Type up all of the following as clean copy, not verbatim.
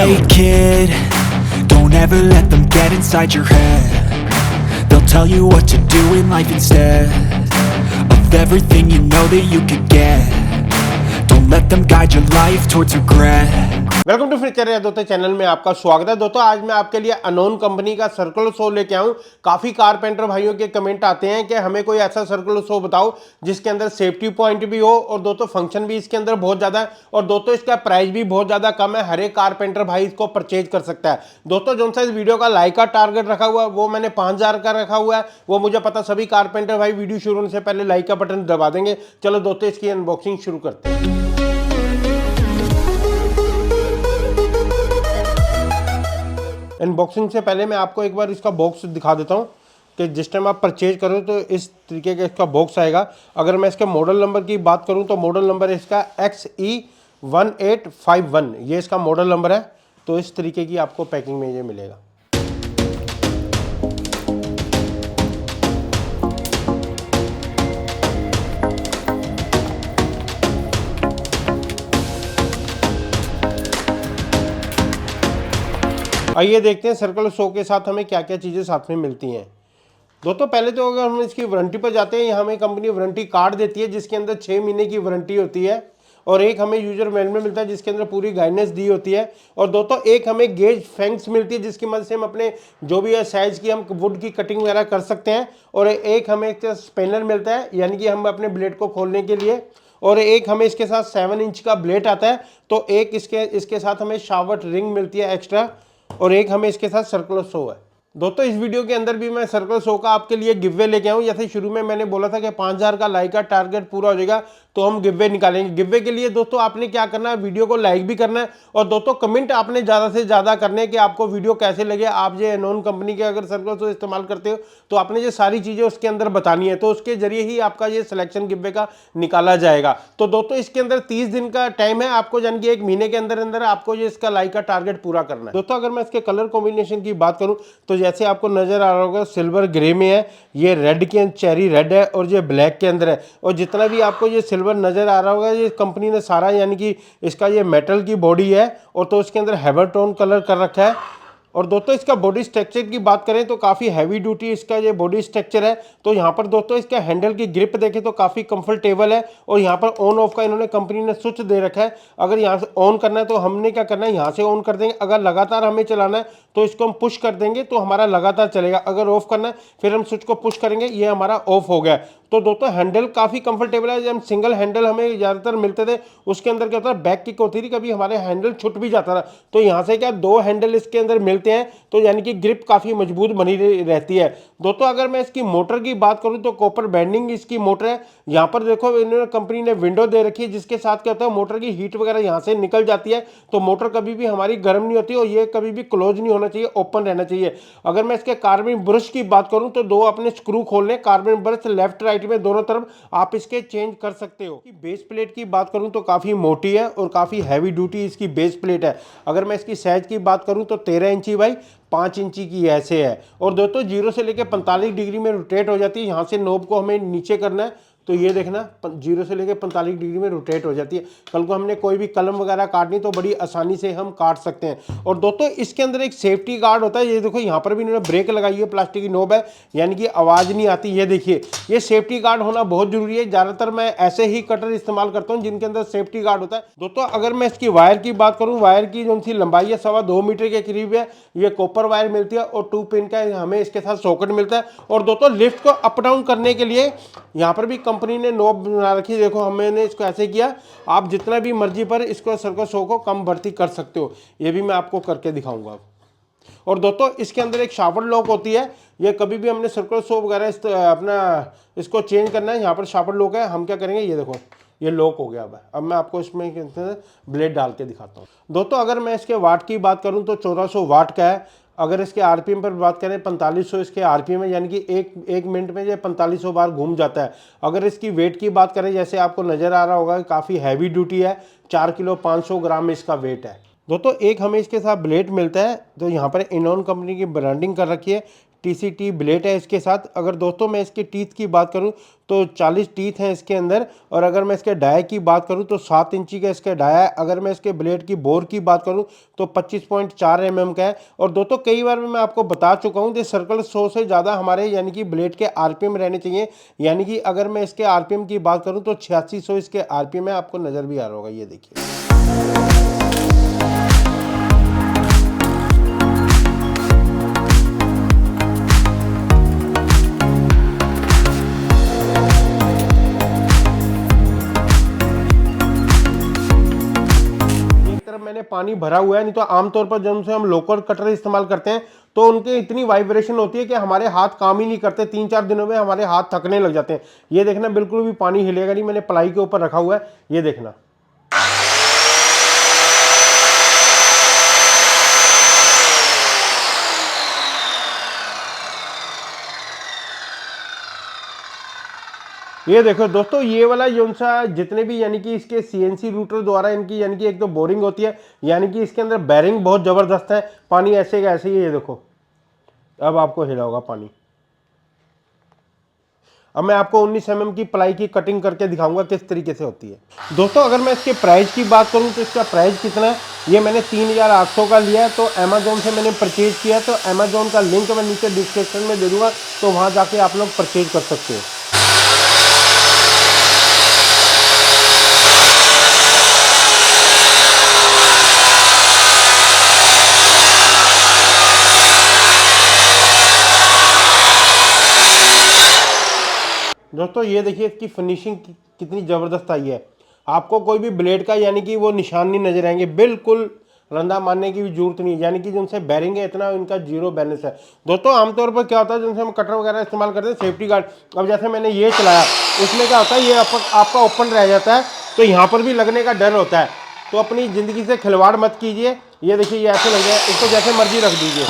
Hey kid, don't ever let them get inside your head. They'll tell you what to do in life instead of everything you know that you could get. Don't let them guide your life towards regret. Welcome to future या दोस्तों channel में आपका स्वागत है। दोस्तों आज मैं आपके लिए अनोन कंपनी का सर्कुलर शो लेके आऊं। काफी कारपेंटर भाइयों के कमेंट आते हैं कि हमें कोई ऐसा सर्कुलर शो बताओ जिसके अंदर सेफ्टी पॉइंट भी हो और दोस्तों फंक्शन भी इसके अंदर बहुत ज्यादा है और दोस्तों इसका प्राइस भी बहुत ज्यादा कम है। हर एक कारपेंटर भाई इसको परचेज कर सकता है। दोस्तों जो सा इस वीडियो का लाइक का टारगेट रखा हुआ है वो मैंने 5000 का रखा हुआ है। वो मुझे पता सभी कारपेंटर भाई वीडियो शुरू होने से पहले लाइक का बटन दबा देंगे। चलो दोस्तों इसकी अनबॉक्सिंग शुरू करते हैं। अनबॉक्सिंग से पहले मैं आपको एक बार इसका बॉक्स दिखा देता हूँ कि जिस टाइम आप परचेज करो तो इस तरीके का इसका बॉक्स आएगा। अगर मैं इसके मॉडल नंबर की बात करूँ तो मॉडल नंबर है इसका XE1851, ये इसका मॉडल नंबर है। तो इस तरीके की आपको पैकिंग में ये मिलेगा। आइए देखते हैं सर्कुलर शो के साथ हमें क्या क्या चीज़ें साथ में मिलती हैं। दोस्तों पहले तो अगर हम इसकी वारंटी पर जाते हैं, यहाँ हमें कंपनी वारंटी कार्ड देती है जिसके अंदर 6 महीने की वारंटी होती है और एक हमें यूजर मैनुअल मिलता है जिसके अंदर पूरी गाइडेंस दी होती है। और दोस्तों एक हमें गेज फैंक्स मिलती है जिसकी मदद से हम अपने जो भी है साइज की हम वुड की कटिंग वगैरह कर सकते हैं। और एक हमें एक स्पेनर मिलता है यानी कि हम अपने ब्लेड को खोलने के लिए। और एक हमें इसके साथ 7 इंच का ब्लेड आता है। तो एक इसके साथ हमें शावर्ट रिंग मिलती है एक्स्ट्रा और एक हमें इसके साथ सर्कुलर शो है। दोस्तों इस वीडियो के अंदर भी मैं सर्कुलर शो का आपके लिए गिववे लेके आऊँ। जैसे शुरू में मैंने बोला था कि 5000 का लाइक का टारगेट पूरा हो जाएगा तो हम गिववे निकालेंगे। गिववे के लिए दोस्तों आपने क्या करना है, वीडियो को लाइक भी करना है और दोस्तों कमेंट आपने ज़्यादा से ज़्यादा करने हैं कि आपको वीडियो कैसे लगे। आप ये अनोन कंपनी के अगर सर्कुलर शो इस्तेमाल करते हो तो आपने ये सारी चीज़ें उसके अंदर बतानी है। तो उसके जरिए ही आपका ये सिलेक्शन गिववे का निकाला जाएगा। तो दोस्तों इसके अंदर 30 दिन का टाइम है आपको, यानी कि 1 महीने के अंदर अंदर आपको ये इसका लाइक का टारगेट पूरा करना है। दोस्तों अगर मैं इसके कलर कॉम्बिनेशन की बात करूँ तो जैसे आपको नजर आ रहा होगा सिल्वर ग्रे में है, ये रेड के चेरी रेड है और ये ब्लैक के अंदर है। और जितना भी आपको ये सिल्वर नजर आ रहा होगा ये कंपनी ने सारा यानी कि इसका ये मेटल की बॉडी है और तो इसके अंदर हेवर टोन कलर कर रखा है। और दोस्तों इसका बॉडी स्ट्रक्चर की बात करें तो काफ़ी हैवी ड्यूटी इसका ये बॉडी स्ट्रक्चर है। तो यहाँ पर दोस्तों इसका हैंडल की ग्रिप देखें तो काफ़ी कंफर्टेबल है और यहाँ पर ऑन ऑफ का इन्होंने कंपनी ने स्विच दे रखा है। अगर यहाँ से ऑन करना है तो हमने क्या करना है, यहाँ से ऑन कर देंगे। अगर लगातार हमें चलाना है तो इसको हम पुश कर देंगे तो हमारा लगातार चलेगा। अगर ऑफ करना है फिर हम स्विच को पुश करेंगे, ये हमारा ऑफ हो गया। तो दोस्तों हैंडल काफ़ी कंफर्टेबल है। जब सिंगल हैंडल हमें ज़्यादातर मिलते थे उसके अंदर क्या होता है, बैक किक होती थी, कभी हमारे हैंडल छूट भी जाता था। तो यहाँ से क्या 2 हैंडल इसके अंदर मिलते हैं तो यानी कि ग्रिप काफ़ी मजबूत बनी रहती है। दोस्तों अगर मैं इसकी मोटर की बात करूँ तो कॉपर बैंडिंग इसकी मोटर है। यहाँ पर देखो इन्होंने कंपनी ने विंडो दे रखी है जिसके साथ क्या होता है मोटर की हीट वगैरह यहाँ से निकल जाती है। तो मोटर कभी भी हमारी गर्म नहीं होती और ये कभी भी क्लोज नहीं होना चाहिए, ओपन रहना चाहिए। अगर मैं इसके कार्बन ब्रश की बात करूँ तो 2 अपने स्क्रू खोलने, कार्बन ब्रश लेफ्ट राइट में दोनों तरफ आप इसके चेंज कर सकते हो। बेस प्लेट की बात करूं तो काफी मोटी है और काफी हैवी ड्यूटी इसकी बेस प्लेट है। अगर मैं इसकी साइज की बात करूं तो 13 इंची बाई 5 इंची की ऐसे है। और दोस्तों 0 से लेकर 45 डिग्री में रोटेट हो जाती है। यहाँ से नोब को हमें नीचे करना है तो ये देखना 0 से लेकर 45 डिग्री में रोटेट हो जाती है। कल को हमने कोई भी कलम वगैरह काटनी तो बड़ी आसानी से हम काट सकते हैं। और दोस्तों इसके अंदर एक सेफ्टी गार्ड होता है। ये देखो यहाँ पर भी इन्होंने ब्रेक लगाई है, प्लास्टिक की नोब है यानी कि आवाज़ नहीं आती। ये देखिए ये सेफ्टी गार्ड होना बहुत जरूरी है। ज़्यादातर मैं ऐसे ही कटर इस्तेमाल करता हूँ जिनके अंदर सेफ्टी गार्ड होता है। दोस्तों अगर मैं इसकी वायर की बात करूँ, वायर की जो सी लंबाई है 2.25 मीटर के करीब है। ये कॉपर वायर मिलती है और 2 पिन का हमें इसके साथ सॉकेट मिलता है। और दोस्तों लिफ्ट को अप डाउन करने के लिए यहाँ पर भी कंपनी ने नोब बना रखी। देखो हमने इसको ऐसे किया, आप जितना भी मर्जी पर इसको सर्कुलर शो को कम बढ़ती कर सकते हो। ये भी मैं आपको करके दिखाऊंगा। और दोस्तों इसके अंदर एक शावर लॉक होती है। ये कभी भी हमने सर्कुलर शो वगैरह अपना इसको चेंज करना है, यहाँ पर शावर लॉक है। हम क्या करेंगे, ये देखो ये लॉक हो गया। अब मैं आपको इसमें ब्लेड डाल के दिखाता हूँ। दोस्तों अगर मैं इसके वाट की बात करूँ तो 1400 वाट का है। अगर इसके आरपीएम पर बात करें 4500 इसके आरपीएम है, यानी कि एक मिनट में ये 4500 बार घूम जाता है। अगर इसकी वेट की बात करें, जैसे आपको नज़र आ रहा होगा काफ़ी हैवी ड्यूटी है, 4 किलो 500 ग्राम इसका वेट है। दोस्तों एक हमें इसके साथ ब्लेड मिलता है। तो यहाँ पर इनॉन कंपनी की ब्रांडिंग कर रखी है, TCT ब्लेड है इसके साथ। अगर दोस्तों मैं इसके टीथ की बात करूं तो 40 टीथ हैं इसके अंदर, और अगर मैं इसके डाया की बात करूं तो 7 इंची का इसका डाया है। अगर मैं इसके ब्लेड की बोर की बात करूं तो 25.4 mm का है। और दोस्तों कई बार मैं आपको बता चुका हूं कि सर्कल 100 से ज़्यादा हमारे यानी कि ब्लेड के RPM रहने चाहिए। यानी कि अगर मैं इसके RPM की बात करूँ तो 8600 इसके RPM है, आपको नज़र भी आ रहा होगा, ये देखिए। मैंने पानी भरा हुआ है, नहीं तो आमतौर पर जब से हम लोकल कटर इस्तेमाल करते हैं तो उनके इतनी वाइब्रेशन होती है कि हमारे हाथ काम ही नहीं करते। 3-4 दिनों में हमारे हाथ थकने लग जाते हैं। ये देखना बिल्कुल भी पानी हिलेगा नहीं, मैंने प्लाई के ऊपर रखा हुआ है, ये देखना। ये देखो दोस्तों, ये वाला जो सा जितने भी यानी कि इसके CNC रूटर द्वारा इनकी यानी कि एक तो बोरिंग होती है, यानी कि इसके अंदर बैरिंग बहुत ज़बरदस्त है। पानी ऐसे का ऐसे ही है, ये देखो अब आपको हिला होगा पानी। अब मैं आपको 19 mm की प्लाई की कटिंग करके दिखाऊंगा किस तरीके से होती है। दोस्तों अगर मैं इसके प्राइस की बात करूं तो इसका प्राइस कितना है, ये मैंने 3800 का लिया है। तो अमेजोन से मैंने परचेज किया, तो अमेजोन का लिंक मैं नीचे डिस्क्रिप्शन में दे दूंगा, तो वहां जाके आप लोग परचेज कर सकते हो। दोस्तों ये देखिए इसकी फिनिशिंग कितनी ज़बरदस्त आई है। आपको कोई भी ब्लेड का यानी कि वो निशान नहीं नजर आएंगे, बिल्कुल रंधा मारने की भी जरूरत नहीं है। यानी कि जिनसे बैरिंग है इतना इनका जीरो बैलेंस है। दोस्तों आमतौर पर क्या होता है, जिनसे हम कटर वगैरह इस्तेमाल करते हैं सेफ्टी गार्ड, अब जैसे मैंने ये चलाया, इसमें क्या होता है, ये आपका ओपन रह जाता है, तो यहाँ पर भी लगने का डर होता है। तो अपनी ज़िंदगी से खिलवाड़ मत कीजिए। ये देखिए ये ऐसे लग जाए, इसको जैसे मर्जी रख दीजिए।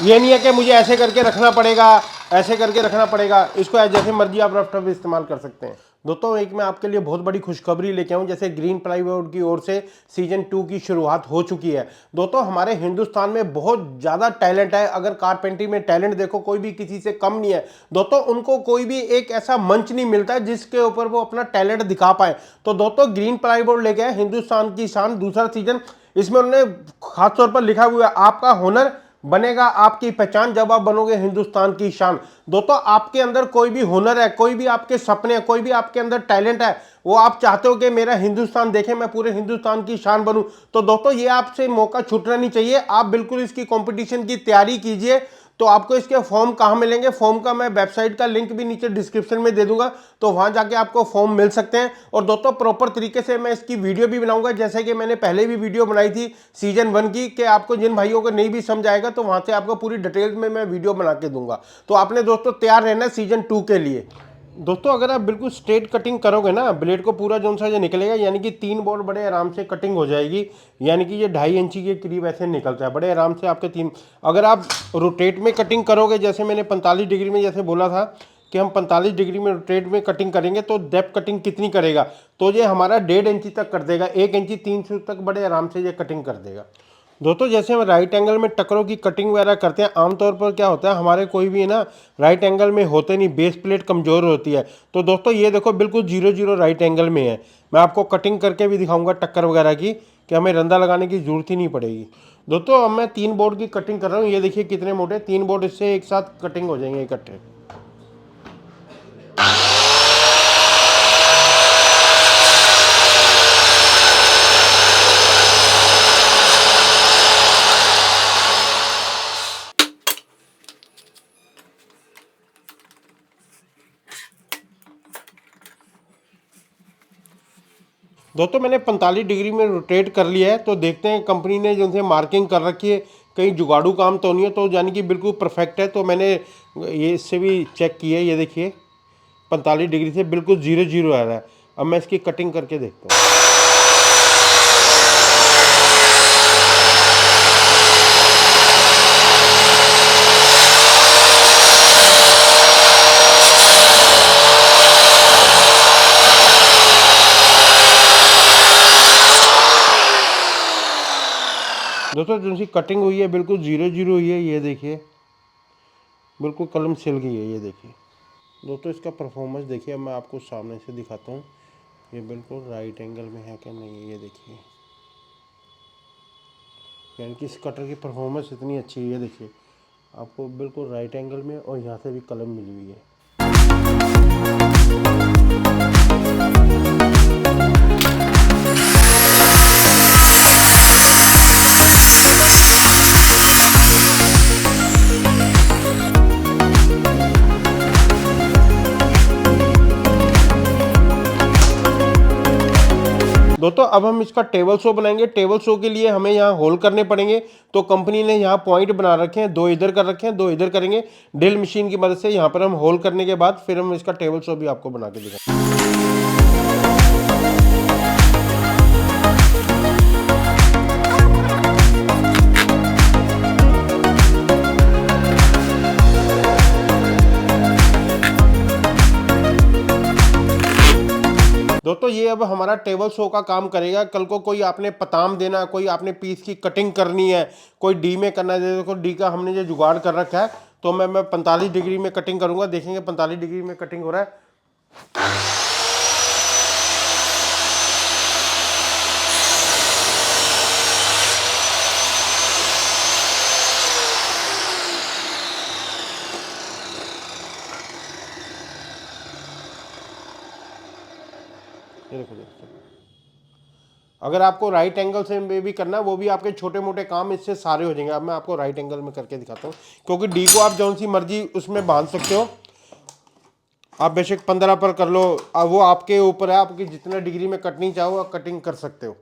ये नहीं है कि मुझे ऐसे करके रखना पड़ेगा, ऐसे करके रखना पड़ेगा, इसको जैसे मर्जी आप रफ टफ इस्तेमाल कर सकते हैं। दोस्तों एक मैं आपके लिए बहुत बड़ी खुशखबरी लेके आऊँ, जैसे ग्रीन प्लाईवुड की ओर से सीजन 2 की शुरुआत हो चुकी है। दोस्तों हमारे हिंदुस्तान में बहुत ज़्यादा टैलेंट है। अगर कारपेंटरी में टैलेंट देखो, कोई भी किसी से कम नहीं है। दोस्तों उनको कोई भी एक ऐसा मंच नहीं मिलता है जिसके ऊपर वो अपना टैलेंट दिखा पाए। तो दोस्तों ग्रीन प्लाईवुड लेके आए हिंदुस्तान की शान दूसरा सीजन। इसमें उन्होंने खासतौर पर लिखा हुआ है, आपका हुनर बनेगा आपकी पहचान जब आप बनोगे हिंदुस्तान की शान। दोस्तों आपके अंदर कोई भी हुनर है, कोई भी आपके सपने हैं, कोई भी आपके अंदर टैलेंट है, वो आप चाहते हो कि मेरा हिंदुस्तान देखे, मैं पूरे हिंदुस्तान की शान बनूं, तो दोस्तों ये आपसे मौका छूटना नहीं चाहिए। आप बिल्कुल इसकी कंपटीशन की तैयारी कीजिए। तो आपको इसके फॉर्म कहाँ मिलेंगे, फॉर्म का मैं वेबसाइट का लिंक भी नीचे डिस्क्रिप्शन में दे दूंगा, तो वहां जाके आपको फॉर्म मिल सकते हैं। और दोस्तों प्रॉपर तरीके से मैं इसकी वीडियो भी बनाऊंगा, जैसे कि मैंने पहले भी वीडियो बनाई थी सीजन 1 की, कि आपको जिन भाइयों को नहीं भी समझ आएगा तो वहां से आपको पूरी डिटेल्स में मैं वीडियो बना के दूंगा। तो आपने दोस्तों तैयार रहना है सीजन 2 के लिए। दोस्तों अगर आप बिल्कुल स्ट्रेट कटिंग करोगे ना, ब्लेड को पूरा जो सा जो निकलेगा, यानी कि 3 बोर्ड बड़े आराम से कटिंग हो जाएगी। यानी कि ये 2.5 इंची के करीब ऐसे निकलता है बड़े आराम से आपके 3। अगर आप रोटेट में कटिंग करोगे, जैसे मैंने 45 डिग्री में जैसे बोला था कि हम 45 डिग्री में रोटेट में कटिंग करेंगे, तो डेप्थ कटिंग कितनी करेगा, तो ये हमारा 1.5 इंची तक कर देगा, 1 इंची 3 फुट तक बड़े आराम से ये कटिंग कर देगा। दोस्तों जैसे हम राइट एंगल में टक्करों की कटिंग वगैरह करते हैं, आमतौर पर क्या होता है, हमारे कोई भी ना राइट एंगल में होते नहीं, बेस प्लेट कमज़ोर होती है। तो दोस्तों ये देखो बिल्कुल 0-0 राइट एंगल में है। मैं आपको कटिंग करके भी दिखाऊंगा टक्कर वगैरह की, कि हमें रंदा लगाने की जरूरत ही नहीं पड़ेगी। दोस्तों अब मैं 3 बोर्ड की कटिंग कर रहा हूँ, ये देखिए कितने मोटे 3 बोर्ड इससे एक साथ कटिंग हो जाएंगे इकट्ठे। दोस्तों मैंने 45 डिग्री में रोटेट कर लिया है, तो देखते हैं कंपनी ने जो से मार्किंग कर रखी है कहीं जुगाड़ू काम तो नहीं है, तो यानी कि बिल्कुल परफेक्ट है। तो मैंने ये इससे भी चेक किया है, ये देखिए 45 डिग्री से बिल्कुल 0-0 आ रहा है। अब मैं इसकी कटिंग करके देखता हूँ। दोस्तों जो सी कटिंग हुई है बिल्कुल 0-0 हुई है, ये देखिए बिल्कुल कलम सिल गई है। ये देखिए दोस्तों, इसका परफॉर्मेंस देखिए। अब मैं आपको सामने से दिखाता हूँ, ये बिल्कुल राइट एंगल में है क्या नहीं है। ये देखिए, यानी कि इस कटर की परफॉर्मेंस इतनी अच्छी है। ये देखिए आपको बिल्कुल राइट एंगल में, और यहाँ से भी कलम मिली हुई है। दोस्तों अब हम इसका टेबल शो बनाएंगे। टेबल शो के लिए हमें यहाँ होल करने पड़ेंगे। तो कंपनी ने यहाँ पॉइंट बना रखे हैं, 2 इधर कर रखे हैं, 2 इधर करेंगे। ड्रिल मशीन की मदद से यहाँ पर हम होल करने के बाद फिर हम इसका टेबल शो भी आपको बना के दिखाएंगे। दोस्तों ये अब हमारा टेबल शो का काम करेगा। कल को कोई आपने पताम देना, कोई आपने पीस की कटिंग करनी है, कोई डी में करना है। देखो डी का हमने जो जुगाड़ कर रखा है, तो मैं 45 डिग्री में कटिंग करूंगा। देखेंगे 45 डिग्री में कटिंग हो रहा है। ये देखो दोस्तों, अगर आपको राइट एंगल से भी करना है, वो भी आपके छोटे मोटे काम इससे सारे हो जाएंगे। अब मैं आपको राइट एंगल में करके दिखाता हूँ, क्योंकि डी को आप जौन सी मर्जी उसमें बांध सकते हो। आप बेशक 15 पर कर लो, अब वो आपके ऊपर है, आपकी जितने डिग्री में कटनी चाहो आप कटिंग कर सकते हो।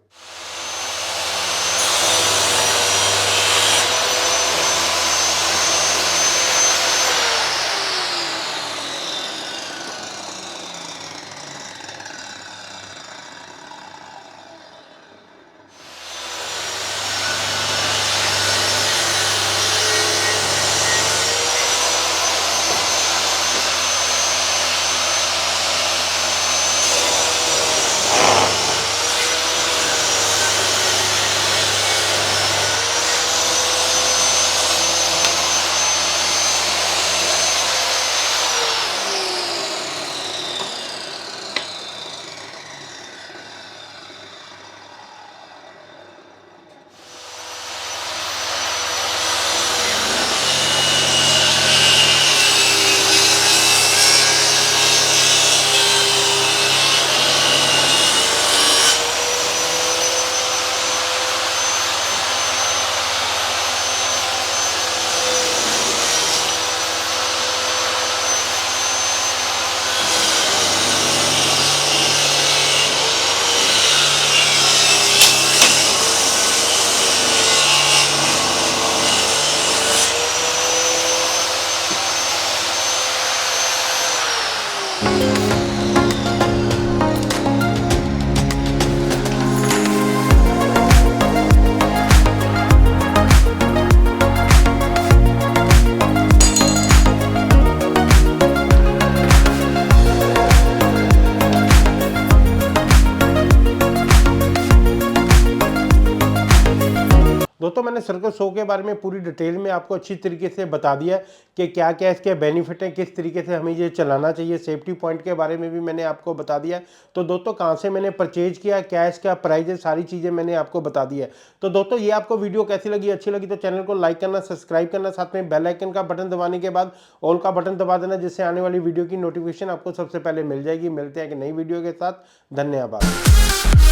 दोस्तों मैंने सर्कल शो के बारे में पूरी डिटेल में आपको अच्छी तरीके से बता दिया है कि क्या क्या इसके बेनिफिट हैं, किस तरीके से हमें ये चलाना चाहिए। सेफ्टी पॉइंट के बारे में भी मैंने आपको बता दिया है। तो दोस्तों कहाँ से मैंने परचेज किया, क्या इसका प्राइस है, सारी चीज़ें मैंने आपको बता दी है। तो दोस्तों ये आपको वीडियो कैसी लगी, अच्छी लगी तो चैनल को लाइक करना, सब्सक्राइब करना, साथ में बेल आइकन का बटन दबाने के बाद ऑल का बटन दबा देना, जिससे आने वाली वीडियो की नोटिफिकेशन आपको सबसे पहले मिल जाएगी। मिलते हैं एक नई वीडियो के साथ। धन्यवाद।